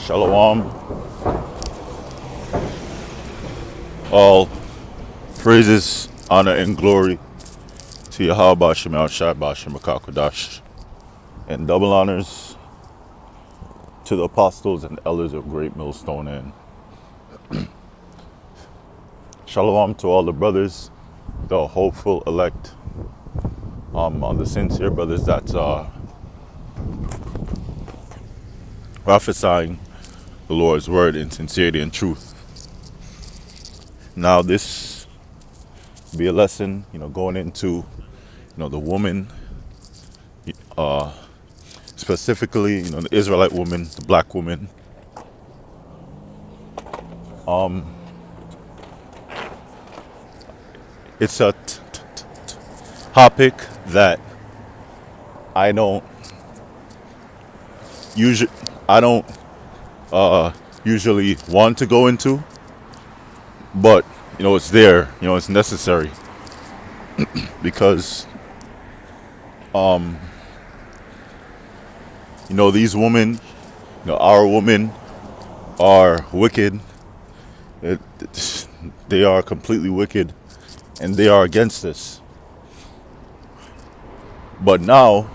Shalom. All praises, honor, and glory to Yahweh Shem El Shai Bashem Kodash. And double honors to the apostles and elders of Great Millstone. And shalom to all the brothers, the hopeful elect, the sincere brothers that's prophesying the Lord's word in sincerity and truth. Now this be a lesson, going into, the woman, specifically, the Israelite woman, the black woman. It's a topic that I don't usually usually want to go into, but it's there. It's necessary because these women, our women are wicked. They are completely wicked, and they are against us. But now,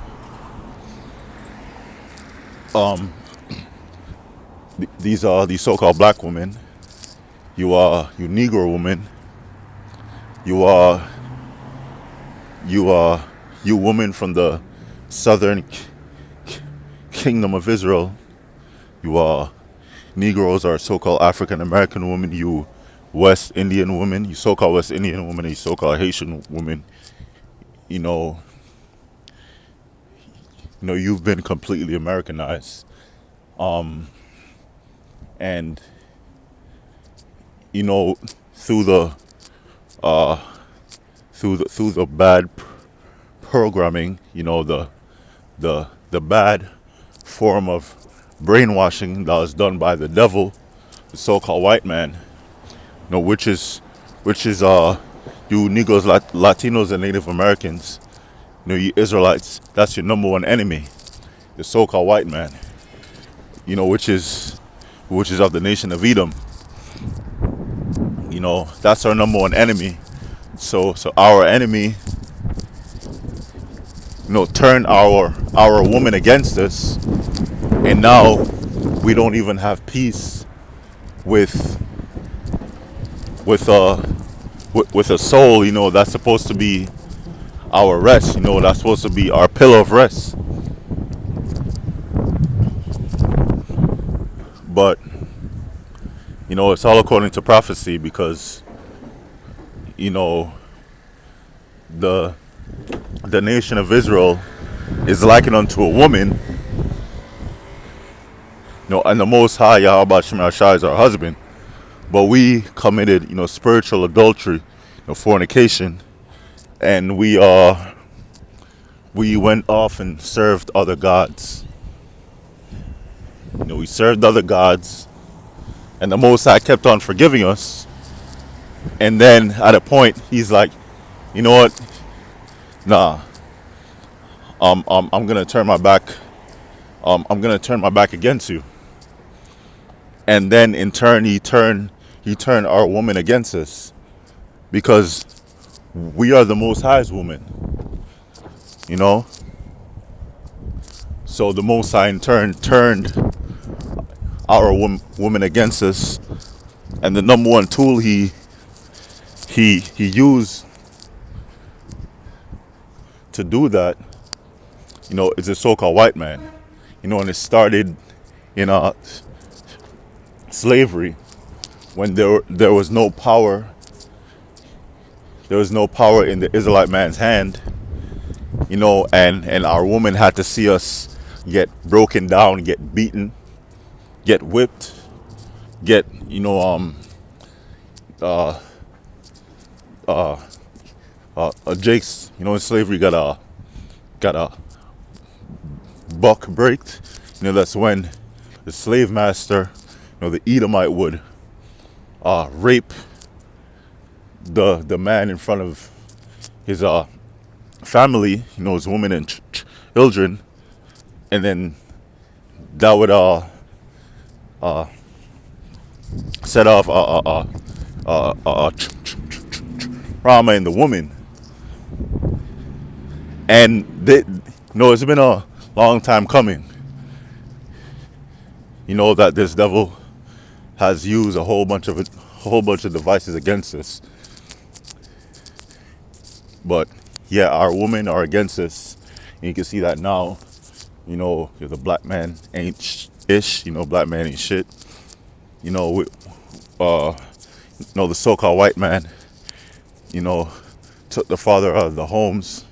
these so-called black women, you Negro women, you woman from the southern kingdom of Israel, you Negroes are so-called African American women, you West Indian women, you so-called West Indian women, you so-called Haitian women, you've been completely Americanized, and through the bad programming, the bad form of brainwashing that was done by the devil, the so-called white man, which is you Negroes, Latinos, and Native Americans, you Israelites. That's your number one enemy, the so-called white man, which is of the nation of Edom. That's our number one enemy. So our enemy, turned our woman against us, and now we don't even have peace with a soul. That's supposed to be our rest. That's supposed to be our pillar of rest. But it's all according to prophecy, because the nation of Israel is likened unto a woman, and the Most High Yahweh Shem El Shai is our husband, but we committed spiritual adultery, fornication, and we went off and served other gods. We served other gods, and the Most High kept on forgiving us. And then at a point, He's like, you know what? Nah, I'm gonna turn my back. I'm gonna turn my back against you. And then in turn, He turned our woman against us, because we are the Most High's woman. So the Most High in turn turned our woman against us, and the number one tool he used to do that, is a so-called white man. And it started in slavery, when there was no power. There was no power in the Israelite man's hand, and our woman had to see us get broken down, get beaten, get whipped, get Jake's, in slavery got a buck breaked. That's when the slave master, the Edomite, would rape the man in front of his family, his women and children, and then that would set off trauma in the woman. And it's been a long time coming. That this devil has used a whole bunch of devices against us. But yeah, our women are against us. And you can see that now. The black man ain't ish. Black man ain't shit. We, the so-called white man, took the father out of the homes,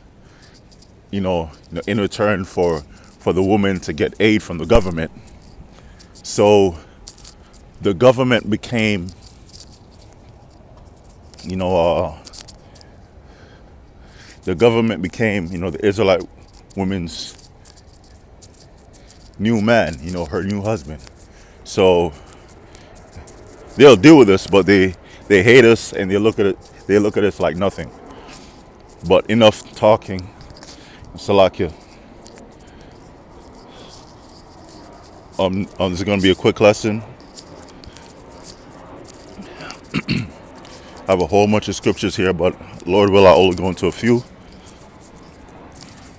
in return for the woman to get aid from the government. So the government became, the Israelite woman's new man, her new husband. So they'll deal with us, but they hate us, and they look at us like nothing. But enough talking. Salakia. This is going to be a quick lesson. I have a whole bunch of scriptures here, but Lord will, I only go into a few.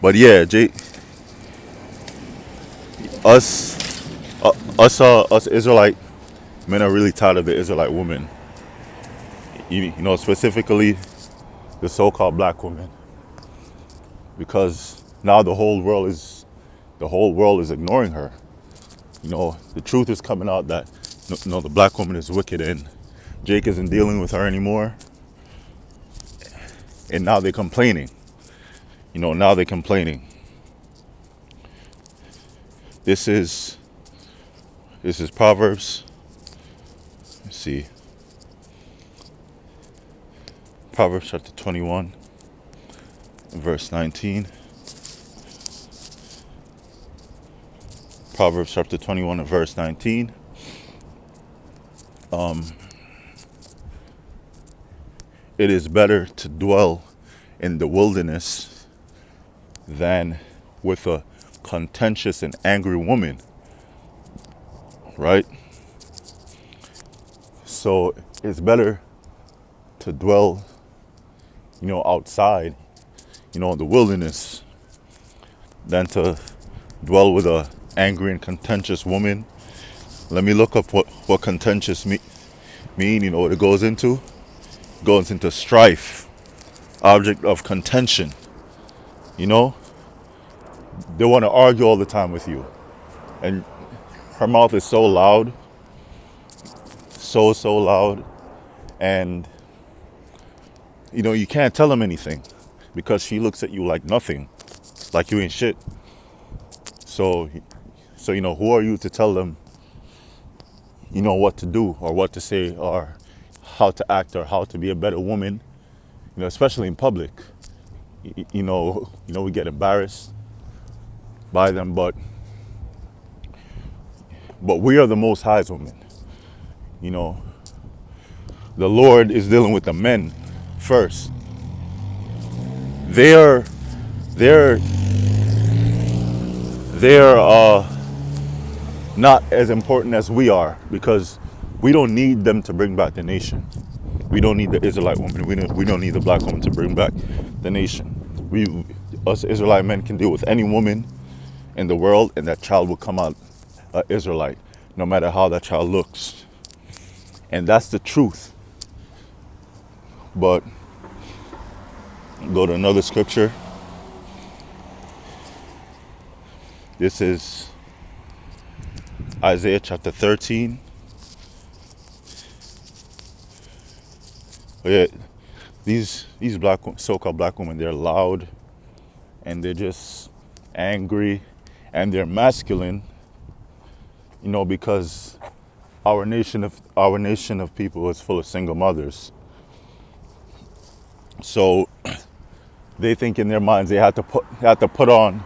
But yeah, us Israelite men are really tired of the Israelite woman. Specifically the so-called black woman, because now the whole world is ignoring her. The truth is coming out that the black woman is wicked, and Jake isn't dealing with her anymore. And now they're complaining. This is Proverbs. Let's see. Proverbs chapter 21, verse 19. Proverbs chapter 21 and verse 19. It is better to dwell in the wilderness than with a contentious and angry woman. Right? So it's better to dwell, outside, in the wilderness, than to dwell with a angry and contentious woman. Let me look up what contentious mean. What it goes into. It goes into strife, object of contention. They want to argue all the time with you, and her mouth is so loud, so loud, and you can't tell them anything because she looks at you like nothing, like you ain't shit. So who are you to tell them, what to do or what to say or how to act or how to be a better woman, especially in public. We get embarrassed by them, but we are the Most High's women. The Lord is dealing with the men first. They're not as important as we are, because we don't need them to bring back the nation. We don't need the Israelite woman. We don't need the black woman to bring back the nation. Us Israelite men can deal with any woman in the world, and that child will come out an Israelite, no matter how that child looks. And that's the truth. But go to another scripture. This is Isaiah chapter 13. Yeah, these so-called black women, they're loud, and they're just angry, and they're masculine. Because our nation of people is full of single mothers. So they think in their minds they have to put on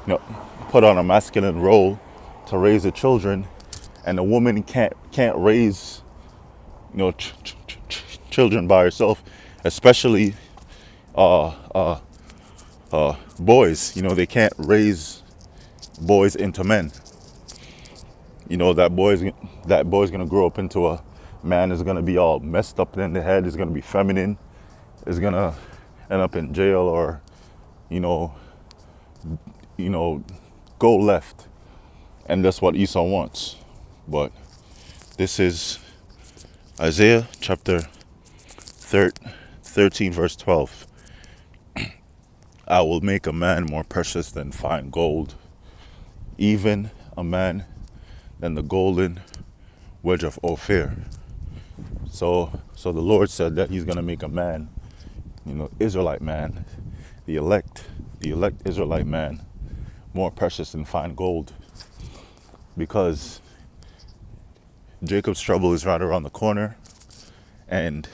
a masculine role to raise the children, and a woman can't raise children by herself, especially boys. They can't raise boys into men. You know, that boy's gonna grow up into a man is gonna be all messed up in the head, is gonna be feminine, is gonna end up in jail or, you know, you know, go left. And that's what Esau wants. But this is Isaiah chapter 13, verse 12. I will make a man more precious than fine gold, even a man than the golden wedge of Ophir. So the Lord said that he's going to make a man, Israelite man, the elect Israelite man, more precious than fine gold, because Jacob's trouble is right around the corner, and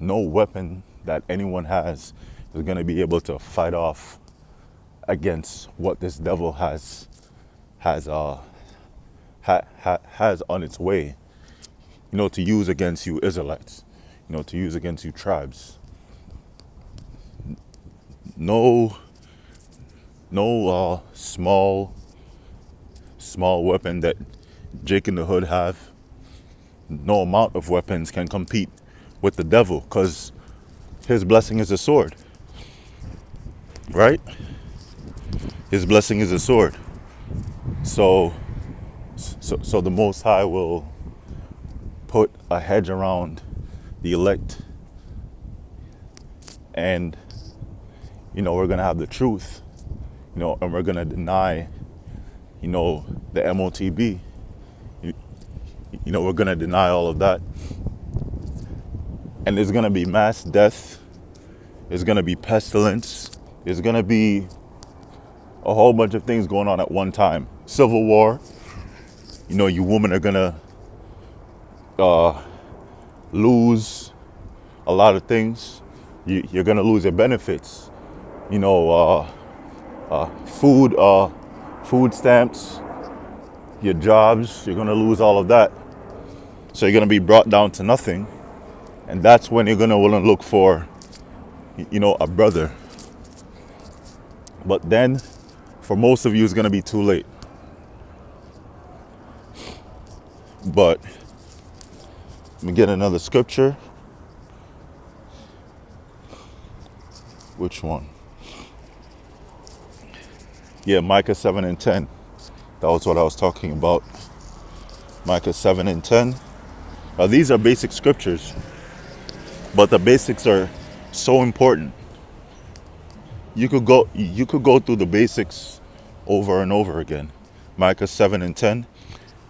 no weapon that anyone has is going to be able to fight off against what this devil has has on its way, to use against you Israelites, to use against you tribes. No, no small weapon that Jake in the Hood have. No amount of weapons can compete with the devil, because his blessing is a sword, right? His blessing is a sword. So the Most High will put a hedge around the elect, and we're gonna have the truth, and we're gonna deny, the MOTB. We're gonna deny all of that, and there's gonna be mass death. There's gonna be pestilence. There's gonna be a whole bunch of things going on at one time. Civil war. You women are gonna lose a lot of things. You're gonna lose your benefits. Food, food stamps, your jobs. You're gonna lose all of that. So you're gonna be brought down to nothing, and that's when you're gonna want to look for, a brother. But then, for most of you, it's gonna be too late. But let me get another scripture. Which one? Yeah, Micah 7 and 10. That was what I was talking about. Micah 7 and 10. Now, these are basic scriptures, but the basics are so important. You could go through the basics over and over again. Micah 7 and 10.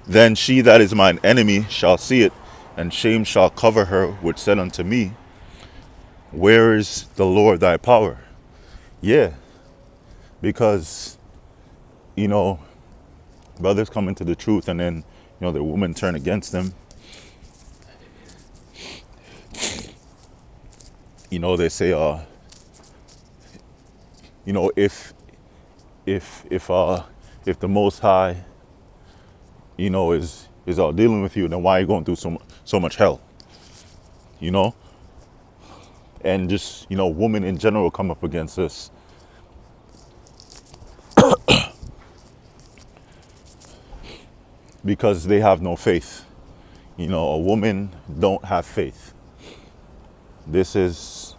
Then she that is mine enemy shall see it, and shame shall cover her which said unto me, where is the Lord thy power? Yeah, because, brothers come into the truth, and then, the women turn against them. They say, if the Most High, is all dealing with you, then why are you going through so much hell? And just, women in general come up against this. Because they have no faith. A woman don't have faith. This is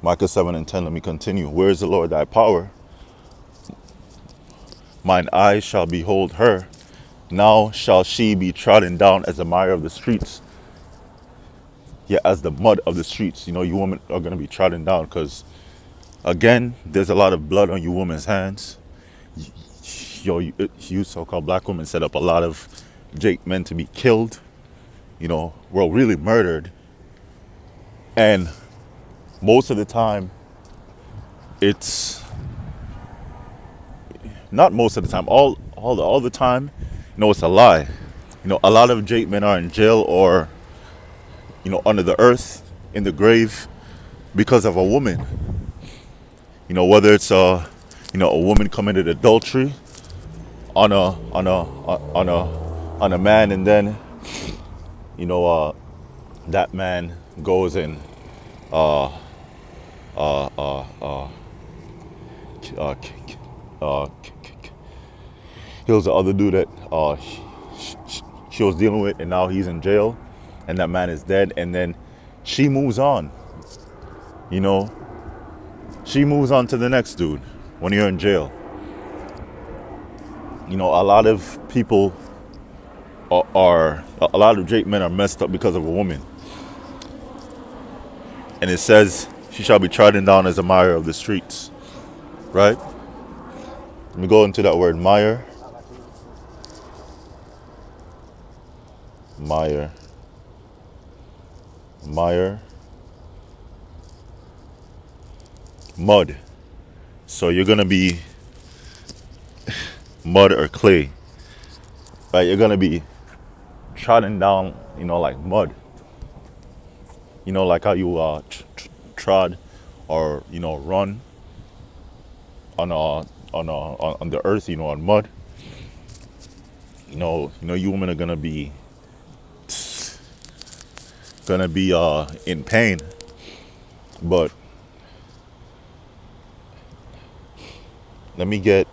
Micah 7 and 10. Let me continue. Where is the Lord thy power? Mine eyes shall behold her. Now shall she be trodden down as the mire of the streets. Yeah, as the mud of the streets. You women are going to be trodden down, because, again, there's a lot of blood on you women's hands. You so-called black women set up a lot of Jake men to be killed, well, really murdered. And most of the time, it's not most of the time, all the time, it's a lie. A lot of Jake men are in jail or, under the earth, in the grave, because of a woman. Whether it's a woman committed adultery on a man, and then that man goes and He was the other dude that she was dealing with, and now he's in jail, and that man is dead. And then she moves on. You know, she moves on to the next dude when you're in jail. You know, a lot of people are a lot of Drake men are messed up because of a woman. And it says she shall be trodden down as a mire of the streets. Right? Let me go into that word mire. Mire. Mire. Mud. So you're gonna be mud or clay. Right? You're gonna be trodden down, you know, like mud. You know, like how you trod or, you know, run on the earth, you know, on mud. You women are gonna be in pain, but let me get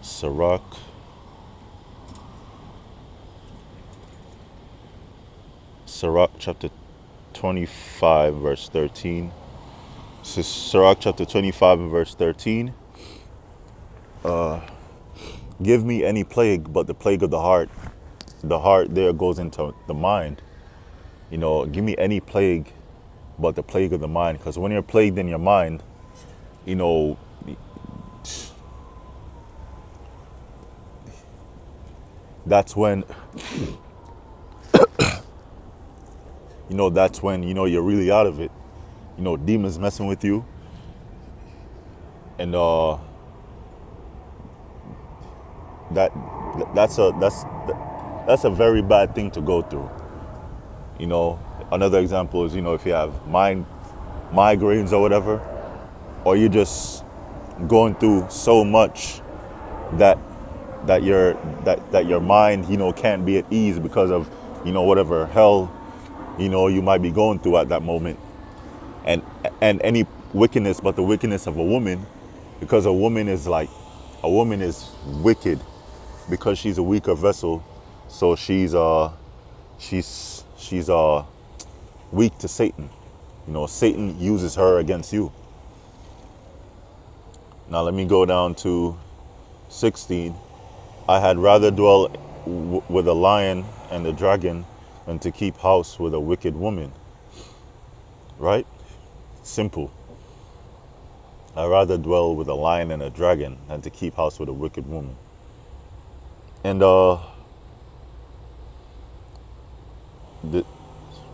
Sirach. Sirach chapter 25 verse 13. So Sirach chapter 25 and verse 13. Give me any plague but the plague of the heart. The heart there goes into the mind. You know, give me any plague but the plague of the mind. Because when you're plagued in your mind, you know, that's when, you're really out of it. You know, demons messing with you. And that that's a very bad thing to go through. You know, another example is, you know, if you have migraines or whatever, or you're just going through so much that your mind, you know, can't be at ease because of, you know, whatever hell, you know, you might be going through at that moment. And any wickedness but the wickedness of a woman, because a woman is wicked because she's a weaker vessel, so she's weak to Satan. You know, Satan uses her against you. Now let me go down to 16. I had rather dwell with a lion and a dragon than to keep house with a wicked woman. Right? Simple. I'd rather dwell with a lion and a dragon than to keep house with a wicked woman. And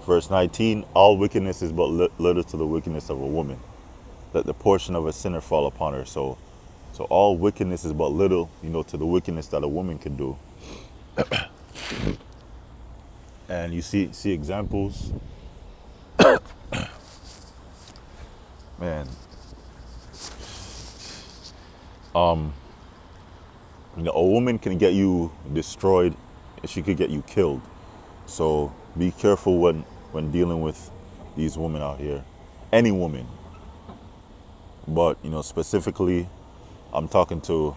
verse 19, all wickedness is but little to the wickedness of a woman. Let the portion of a sinner fall upon her. So all wickedness is but little, you know, to the wickedness that a woman can do. And you see examples. Man. You know, a woman can get you destroyed. She could get you killed. So be careful when dealing with these women out here. Any woman. But, you know, specifically, I'm talking to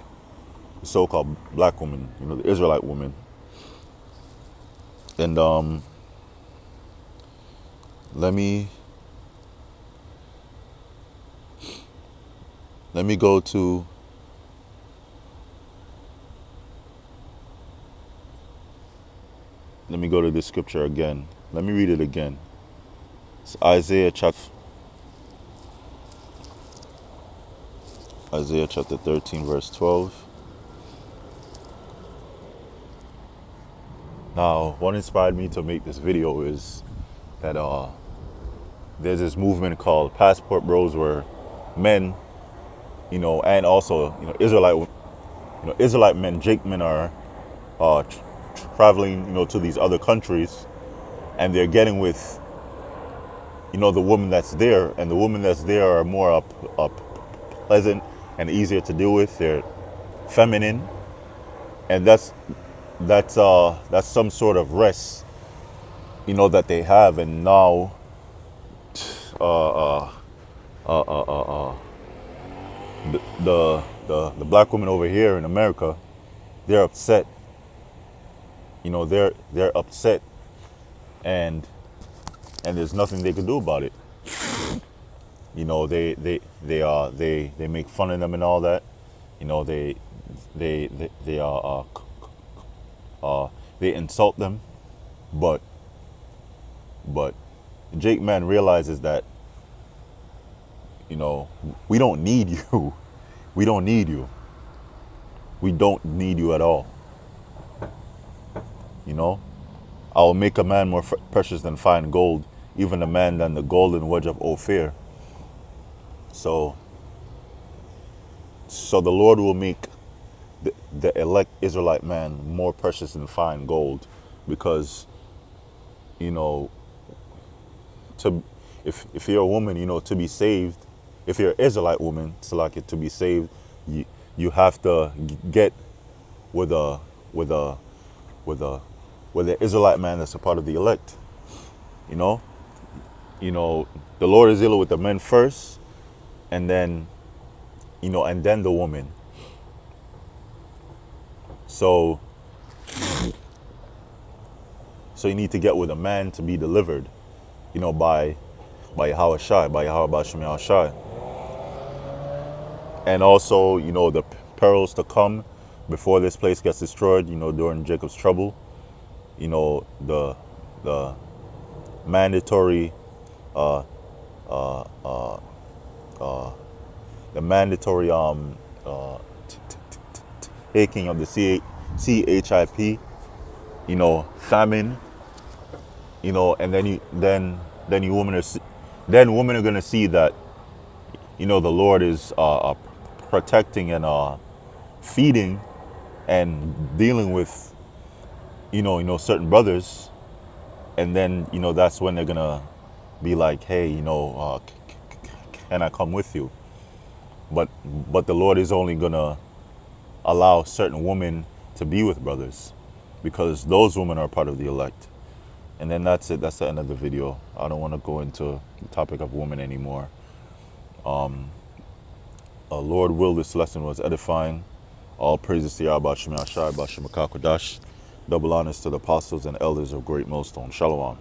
the so-called black woman, you know, the Israelite woman. And let me go to this scripture again. Let me read it again. It's Isaiah chapter 13 verse 12. Now, what inspired me to make this video is that there's this movement called Passport Bros, where men, you know, and also, you know, Israelite men, Jake men are traveling, you know, to these other countries, and they're getting with, you know, the woman that's there, and the women that's there are more pleasant and easier to deal with. They're feminine, and that's some sort of rest, you know, that they have. And now The black women over here in America, they're upset. They're upset, and there's nothing they can do about it. They make fun of them and all that. You know, they they insult them, but but Jake Man realizes that we don't need you. We don't need you. We don't need you at all. You know, I will make a man more precious than fine gold, even a man than the golden wedge of Ophir. So, the Lord will make the elect Israelite man more precious than fine gold, because you know, to if you're a woman, to be saved, if you're an Israelite woman, to be saved, you have to get with a with a with a with an Israelite man that's a part of the elect. You know, the Lord is dealing with the men first, and then and then the woman. So you need to get with a man to be delivered, by Yahweh Shai, by Yahweh Bashim Shai. And also, the perils to come before this place gets destroyed, during Jacob's trouble. The mandatory the mandatory taking of the CHIP, famine, and then women are gonna see that the Lord is protecting and feeding and dealing with certain brothers, and then that's when they're gonna be like, hey, can I come with you? But the Lord is only gonna allow certain women to be with brothers, because those women are part of the elect. And then that's it. That's the end of the video. I don't want to go into the topic of women anymore. Lord will, this lesson was edifying. All praises to Yahweh Shai, Bashim Akakodash. Double honors to the apostles and elders of Great Millstone. Shalom.